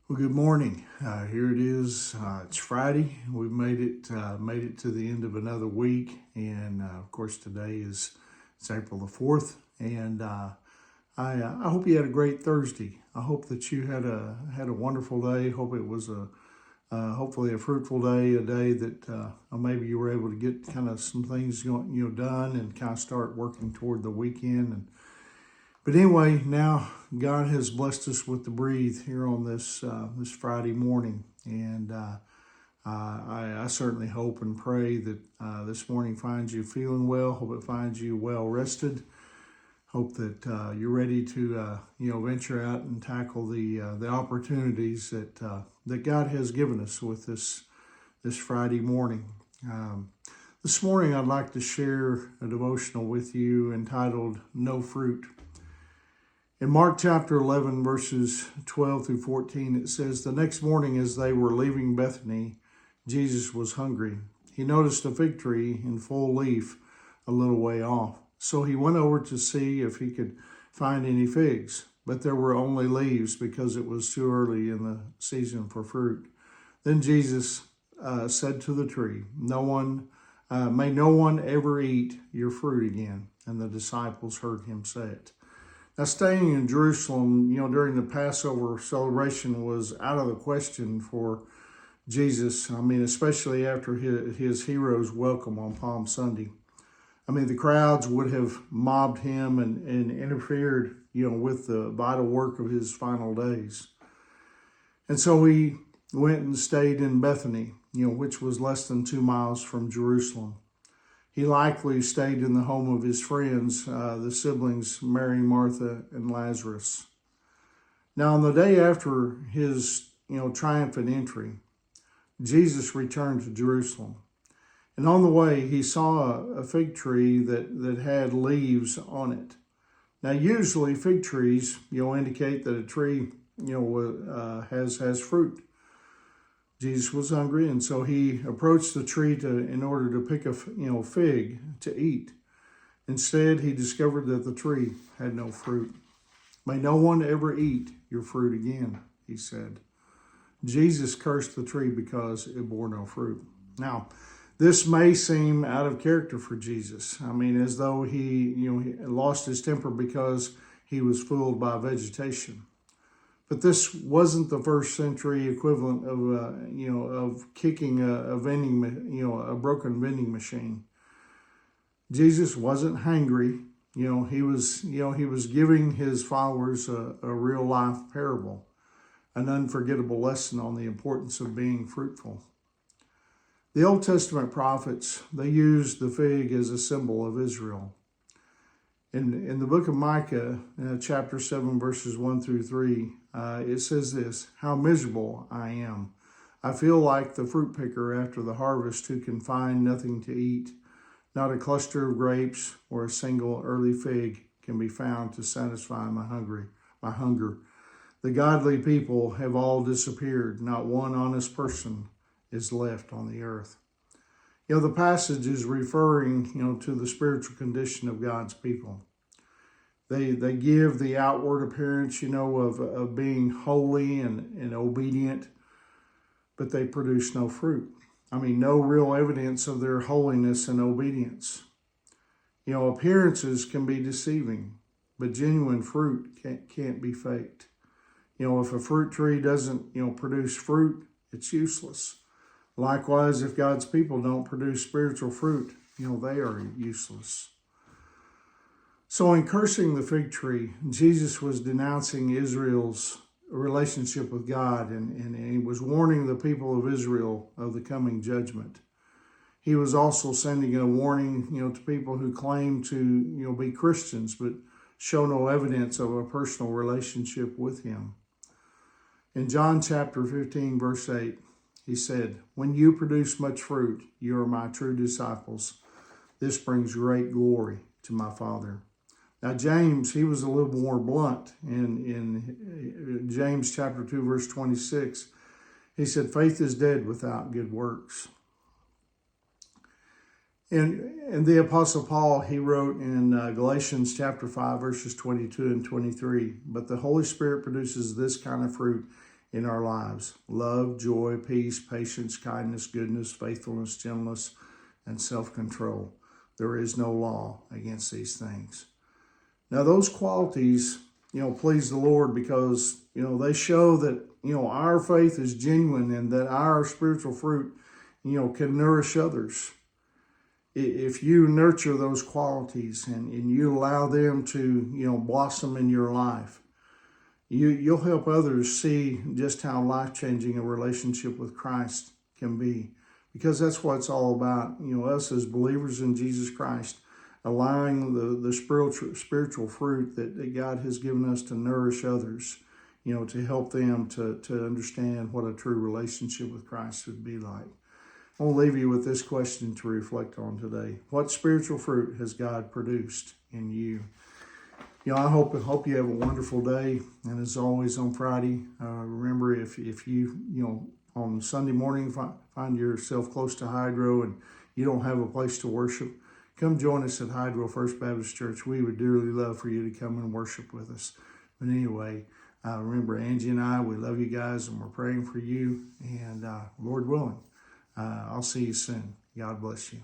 Well, good morning. Here it is. It's Friday. We've made it to the end of another week, and of course today is it's April the 4th. And I hope you had a great Thursday. I hope that you had a wonderful day. Hope it was hopefully a fruitful day, a day that maybe you were able to get kind of some things done and kind of start working toward the weekend. But anyway, now God has blessed us with the breathe here on this Friday morning, and I certainly hope and pray that this morning finds you feeling well. Hope it finds you well rested. Hope that you're ready to venture out and tackle the opportunities that God has given us with this Friday morning. This morning, I'd like to share a devotional with you entitled "No Fruit." In Mark chapter 11, verses 12 through 14, it says, "The next morning as they were leaving Bethany, Jesus was hungry. He noticed a fig tree in full leaf a little way off. So he went over to see if he could find any figs, but there were only leaves because it was too early in the season for fruit. Then Jesus said to the tree, may no one ever eat your fruit again." And the disciples heard him say it. Now, staying in Jerusalem, during the Passover celebration was out of the question for Jesus. I mean, especially after his hero's welcome on Palm Sunday. I mean, the crowds would have mobbed him and interfered, with the vital work of his final days. And so he went and stayed in Bethany, which was less than 2 miles from Jerusalem. He likely stayed in the home of his friends, the siblings Mary, Martha, and Lazarus. Now, on the day after his, triumphant entry, Jesus returned to Jerusalem. And on the way, he saw a fig tree that had leaves on it. Now, usually fig trees, indicate that a tree, has fruit. Jesus was hungry, and so he approached the tree in order to pick a fig to eat. Instead, he discovered that the tree had no fruit. "May no one ever eat your fruit again," he said. Jesus cursed the tree because it bore no fruit. Now, this may seem out of character for Jesus. I mean, as though he lost his temper because he was fooled by vegetation. But this wasn't the first century equivalent of kicking a broken vending machine. Jesus wasn't hangry. He was giving his followers a real life parable, an unforgettable lesson on the importance of being fruitful. The Old Testament prophets, they used the fig as a symbol of Israel. In the book of Micah, chapter 7, verses 1 through 3, it says this: "How miserable I am. I feel like the fruit picker after the harvest who can find nothing to eat. Not a cluster of grapes or a single early fig can be found to satisfy my hunger. The godly people have all disappeared. Not one honest person is left on the earth." The passage is referring, to the spiritual condition of God's people. They give the outward appearance, of being holy and obedient, but they produce no fruit. I mean, no real evidence of their holiness and obedience. Appearances can be deceiving, but genuine fruit can't be faked. If a fruit tree doesn't, produce fruit, it's useless. Likewise, if God's people don't produce spiritual fruit, they are useless. So in cursing the fig tree, Jesus was denouncing Israel's relationship with God, and he was warning the people of Israel of the coming judgment. He was also sending a warning, to people who claim to, be Christians, but show no evidence of a personal relationship with him. In John chapter 15, verse 8, he said, "When you produce much fruit, you are my true disciples. This brings great glory to my Father." Now, James, he was a little more blunt. In James chapter 2, verse 26, he said, "Faith is dead without good works." And the Apostle Paul, he wrote in Galatians chapter 5, verses 22 and 23, "But the Holy Spirit produces this kind of fruit in our lives: love, joy, peace, patience, kindness, goodness, faithfulness, gentleness, and self-control. There is no law against these things. Now, those qualities, please the Lord, because, they show that, our faith is genuine and that our spiritual fruit, can nourish others. If you nurture those qualities and you allow them to, blossom in your life, you'll help others see just how life-changing a relationship with Christ can be. Because that's what it's all about, us as believers in Jesus Christ, allowing the spiritual fruit that God has given us to nourish others, to help them to understand what a true relationship with Christ would be like. I'll leave you with this question to reflect on today. What spiritual fruit has God produced in you? I hope you have a wonderful day. And as always on Friday, remember if you, on Sunday morning find yourself close to Hydro and you don't have a place to worship, come join us at Hydro First Baptist Church. We would dearly love for you to come and worship with us. But anyway, remember, Angie and I, we love you guys and we're praying for you. And Lord willing, I'll see you soon. God bless you.